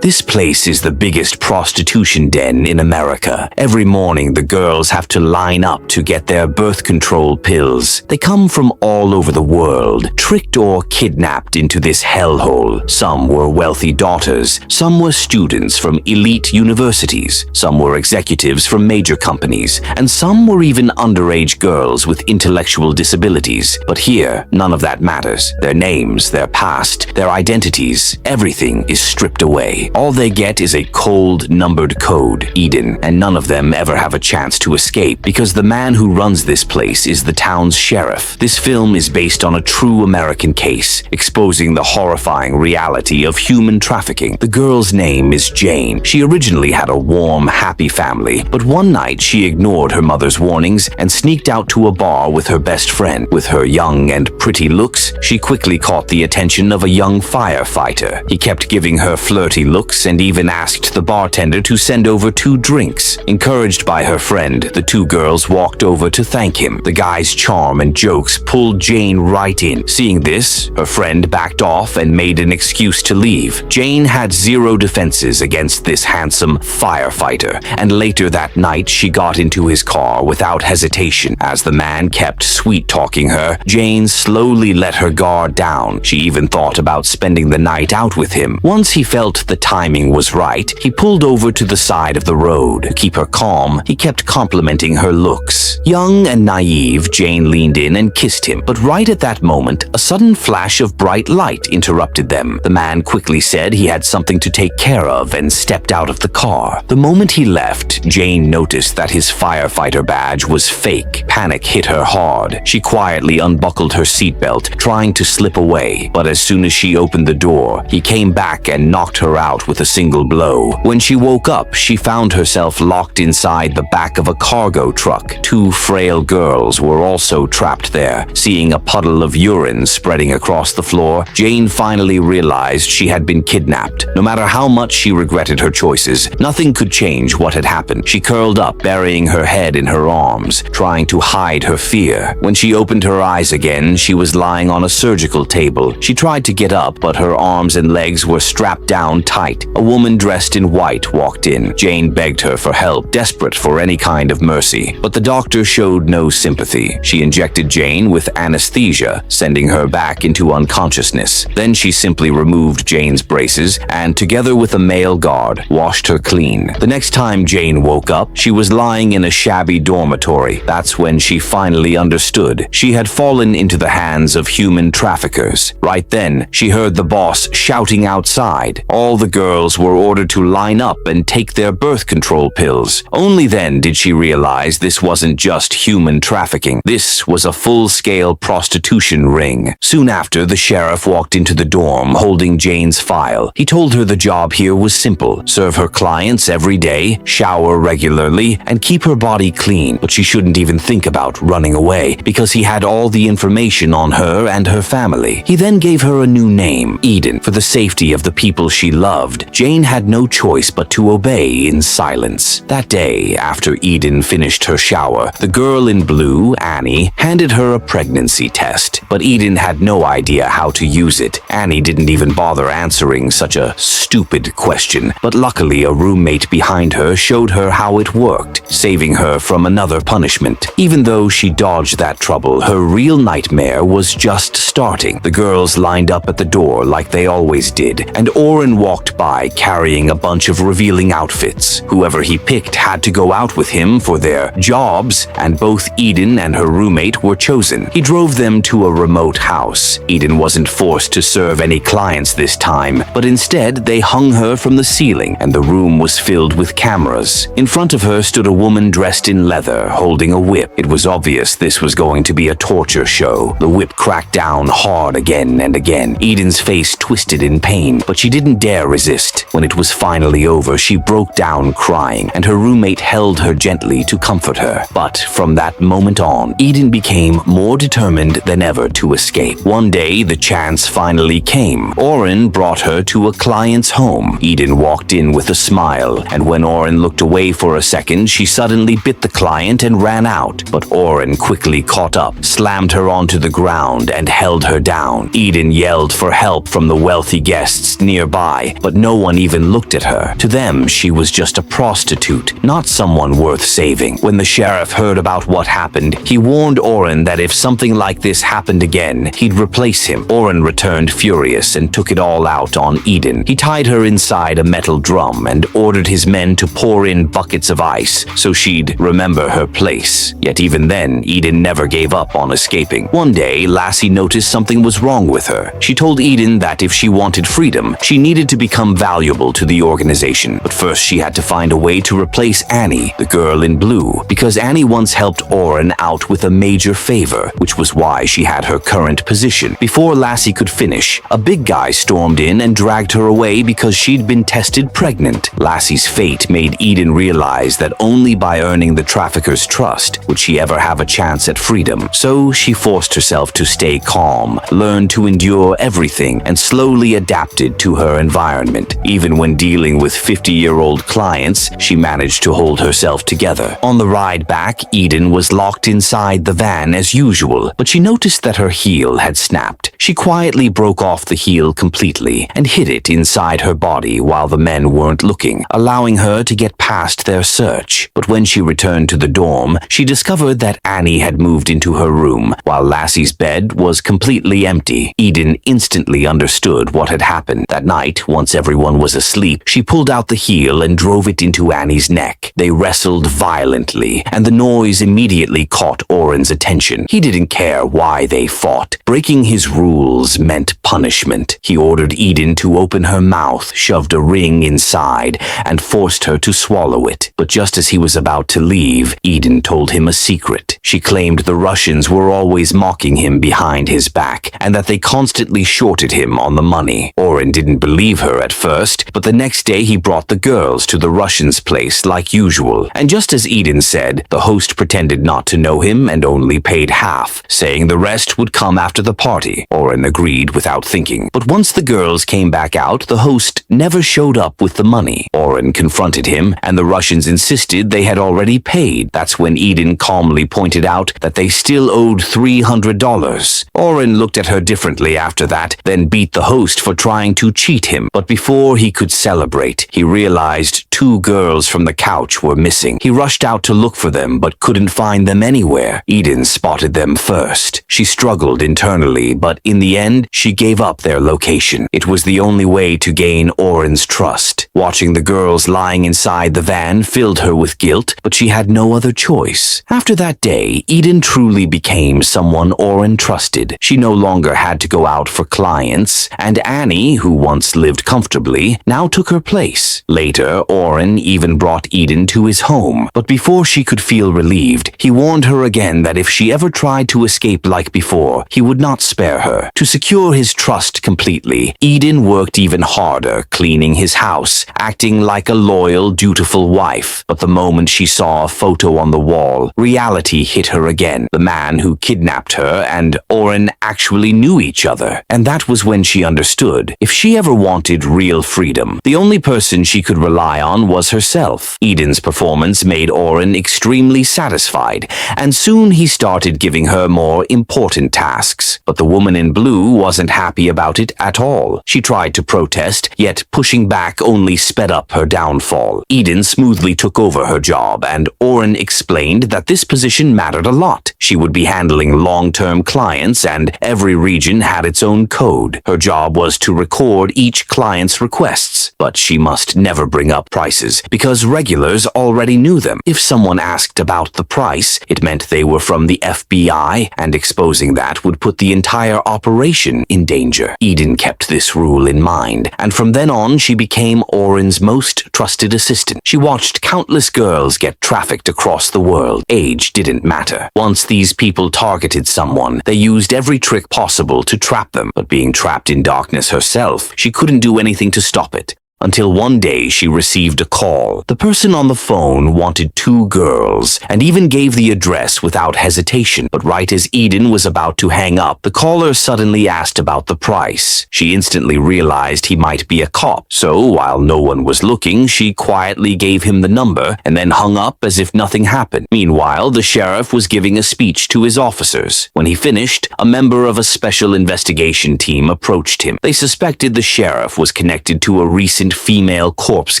This place is the biggest prostitution den in America. Every morning, the girls have to line up to get their birth control pills. They come from all over the world, tricked or kidnapped into this hellhole. Some were wealthy daughters, some were students from elite universities, some were executives from major companies, and some were even underage girls with intellectual disabilities. But here, none of that matters. Their names, their past, their identities, everything is stripped away. All they get is a cold, numbered code, Eden, and none of them ever have a chance to escape because the man who runs this place is the town's sheriff. This film is based on a true American case, exposing the horrifying reality of human trafficking. The girl's name is Jane. She originally had a warm, happy family, but one night she ignored her mother's warnings and sneaked out to a bar with her best friend. With her young and pretty looks, she quickly caught the attention of a young firefighter. He kept giving her flirty looks and even asked the bartender to send over 2 drinks. Encouraged by her friend, the 2 girls walked over to thank him. The guy's charm and jokes pulled Jane right in. Seeing this, her friend backed off and made an excuse to leave. Jane had 0 defenses against this handsome firefighter, and later that night she got into his car without hesitation. As the man kept sweet-talking her, Jane slowly let her guard down. She even thought about spending the night out with him. Once he felt the timing was right, he pulled over to the side of the road. To keep her calm, he kept complimenting her looks. Young and naive, Jane leaned in and kissed him, but right at that moment, a sudden flash of bright light interrupted them. The man quickly said he had something to take care of and stepped out of the car. The moment he left, Jane noticed that his firefighter badge was fake. Panic hit her hard. She quietly unbuckled her seatbelt, trying to slip away, but as soon as she opened the door, he came back and knocked her out with a single blow. When she woke up, she found herself locked inside the back of a cargo truck. 2 frail girls were also trapped there. Seeing a puddle of urine spreading across the floor, Jane finally realized she had been kidnapped. No matter how much she regretted her choices, nothing could change what had happened. She curled up, burying her head in her arms, trying to hide her fear. When she opened her eyes again, she was lying on a surgical table. She tried to get up, but her arms and legs were strapped down tight. A woman dressed in white walked in. Jane begged her for help, desperate for any kind of mercy. But the doctor showed no sympathy. She injected Jane with anesthesia, sending her back into unconsciousness. Then she simply removed Jane's braces and, together with a male guard, washed her clean. The next time Jane woke up, she was lying in a shabby dormitory. That's when she finally understood. She had fallen into the hands of human traffickers. Right then, she heard the boss shouting outside. All the girls were ordered to line up and take their birth control pills. Only then did she realize this wasn't just human trafficking. This was a full-scale prostitution ring. Soon after, the sheriff walked into the dorm holding Jane's file. He told her the job here was simple: serve her clients every day, shower regularly, and keep her body clean. But she shouldn't even think about running away because he had all the information on her and her family. He then gave her a new name, Eden, for the safety of the people she loved. Jane had no choice but to obey in silence. That day, after Eden finished her shower, the girl in blue, Annie, handed her a pregnancy test. But Eden had no idea how to use it. Annie didn't even bother answering such a stupid question, but luckily a roommate behind her showed her how it worked, saving her from another punishment. Even though she dodged that trouble, her real nightmare was just starting. The girls lined up at the door like they always did, and Oren walked by carrying a bunch of revealing outfits. Whoever he picked had to go out with him for their jobs, and both Eden and her roommate were chosen. He drove them to a remote house. Eden wasn't forced to serve any clients this time, but instead they hung her from the ceiling, and the room was filled with cameras. In front of her stood a woman dressed in leather, holding a whip. It was obvious this was going to be a torture show. The whip cracked down hard again and again. Eden's face twisted in pain, but she didn't dare resist. When it was finally over, she broke down crying, and her roommate held her gently to comfort her. But from that moment on, Eden became more determined than ever to escape. One day, the chance finally came. Oren brought her to a client's home. Eden walked in with a smile, and when Oren looked away for a second, she suddenly bit the client and ran out. But Oren quickly caught up, slammed her onto the ground, and held her down. Eden yelled for help from the wealthy guests nearby, but no one even looked at her. To them, she was just a prostitute, not someone worth saving. When the sheriff heard about what happened, he warned Oren that if something like this happened again, he'd replace him. Oren returned furious and took it all out on Eden. He tied her inside a metal drum and ordered his men to pour in buckets of ice so she'd remember her place. Yet even then, Eden never gave up on escaping. One day, Lassie noticed something was wrong with her. She told Eden that if she wanted freedom, she needed to become valuable to the organization. But first, she had to find a way to replace Annie, the girl in blue, because Annie once helped Oren out with a major favor, which was why she had her current position. Before Lassie could finish, a big guy stormed in and dragged her away because she'd been tested pregnant. Lassie's fate made Eden realize that only by earning the traffickers' trust would she ever have a chance at freedom. So she forced herself to stay calm, learned to endure everything, and slowly adapted to her environment. Even when dealing with 50-year-old clients, she managed to hold herself together. On the ride back, Eden was locked inside the van as usual, but she noticed that her heel had snapped. She quietly broke off the heel completely and hid it inside her body while the men weren't looking, allowing her to get past their search. But when she returned to the dorm, she discovered that Annie had moved into her room, while Lassie's bed was completely empty. Eden instantly understood what had happened. That night, once everyone was asleep, she pulled out the heel and drove it into Annie's neck. They wrestled violently, and the noise immediately caught Oren's attention. He didn't care why they fought. Breaking his rules meant punishment. He ordered Eden to open her mouth, shoved a ring inside, and forced her to swallow it. But just as he was about to leave, Eden told him a secret. She claimed the Russians were always mocking him behind his back, and that they constantly shorted him on the money. Oren didn't believe her at first, but the next day he brought the girls to the Russians' place like usual. And just as Eden said, the host pretended not to know him and only paid half, saying the rest would come after the party. Oren agreed without thinking. But once the girls came back out, the host never showed up with the money. Oren confronted him, and the Russians insisted they had already paid. That's when Eden calmly pointed out that they still owed $300. Oren looked at her differently after that, then beat the host for trying to cheat him. But before he could celebrate, he realized 2 girls from the couch were missing. He rushed out to look for them, but couldn't find them anywhere. Eden spotted them first. She struggled internally, but in the end, she gave up their location. It was the only way to gain Oren's trust. Watching the girls lying inside the van filled her with guilt, but she had no other choice. After that day, Eden truly became someone Oren trusted. She no longer had to go out for clients, and Annie, who once lived comfortably, now took her place. Later, Oren even brought Eden to his home, but before she could feel relieved, he warned her again that if she ever tried to escape like before, he would not spare her. To secure his trust completely, Eden worked even harder, cleaning his house, acting like a loyal, dutiful wife. But the moment she saw a photo on the wall, reality hit her again. The man who kidnapped her and Oren actually knew each other. And that was when she understood. If she ever wanted real freedom, the only person she could rely on was herself. Eden's performance made Oren extremely satisfied, and soon he started giving her more important tasks. But the woman in blue wasn't happy about it at all. She tried to protest, yet pushing back only sped up her downfall. Eden smoothly took over her job, and Oren explained that this position mattered a lot. She would be handling long-term clients, and every region had its own code. Her job was to record each client's requests, but she must never bring up prices, because regulars already knew them. If someone asked about the price, it meant they were from the FBI, and exposing that would put the entire operation in danger. Eden kept this rule in mind, and from then on she became Oren's most trusted assistant. She watched countless girls get trafficked across the world. Age didn't matter. Once these people targeted someone, they used every trick possible to trap them, but being trapped in darkness herself, she couldn't do anything to stop it. Until one day she received a call. The person on the phone wanted 2 girls and even gave the address without hesitation. But right as Eden was about to hang up, the caller suddenly asked about the price. She instantly realized he might be a cop. So while no one was looking, she quietly gave him the number and then hung up as if nothing happened. Meanwhile, the sheriff was giving a speech to his officers. When he finished, a member of a special investigation team approached him. They suspected the sheriff was connected to a recent missing female corpse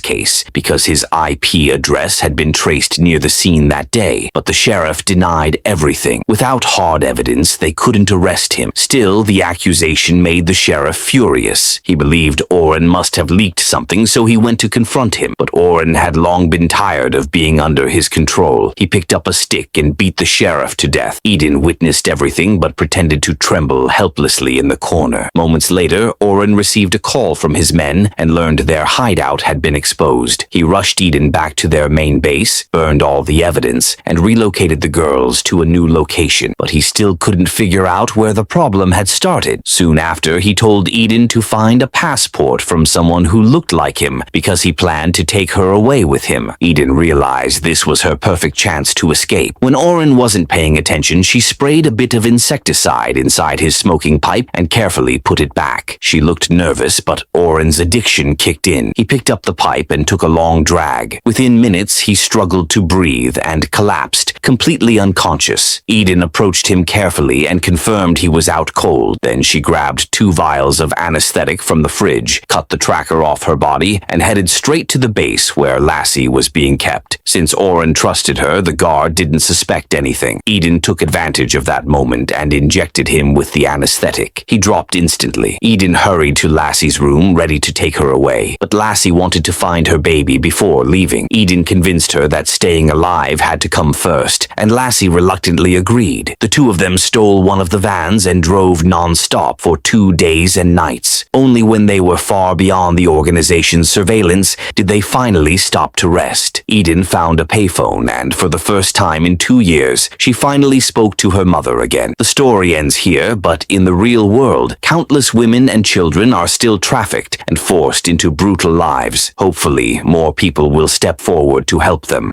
case because his IP address had been traced near the scene that day, but the sheriff denied everything. Without hard evidence, they couldn't arrest him. Still, the accusation made the sheriff furious. He believed Oren must have leaked something, so he went to confront him, but Oren had long been tired of being under his control. He picked up a stick and beat the sheriff to death. Eden witnessed everything but pretended to tremble helplessly in the corner. Moments later, Oren received a call from his men and learned their hideout had been exposed. He rushed Eden back to their main base, burned all the evidence, and relocated the girls to a new location. But he still couldn't figure out where the problem had started. Soon after, he told Eden to find a passport from someone who looked like him because he planned to take her away with him. Eden realized this was her perfect chance to escape. When Oren wasn't paying attention, she sprayed a bit of insecticide inside his smoking pipe and carefully put it back. She looked nervous, but Oren's addiction kicked in. He picked up the pipe and took a long drag. Within minutes, he struggled to breathe and collapsed, completely unconscious. Eden approached him carefully and confirmed he was out cold. Then she grabbed 2 vials of anesthetic from the fridge, cut the tracker off her body, and headed straight to the base where Lassie was being kept. Since Oren trusted her, the guard didn't suspect anything. Eden took advantage of that moment and injected him with the anesthetic. He dropped instantly. Eden hurried to Lassie's room, ready to take her away. But Lassie wanted to find her baby before leaving. Eden convinced her that staying alive had to come first, and Lassie reluctantly agreed. The two of them stole one of the vans and drove non-stop for 2 days and nights. Only when they were far beyond the organization's surveillance did they finally stop to rest. Eden found a payphone, and for the first time in 2 years, she finally spoke to her mother again. The story ends here, but in the real world, countless women and children are still trafficked and forced into brutal lives. Hopefully, more people will step forward to help them.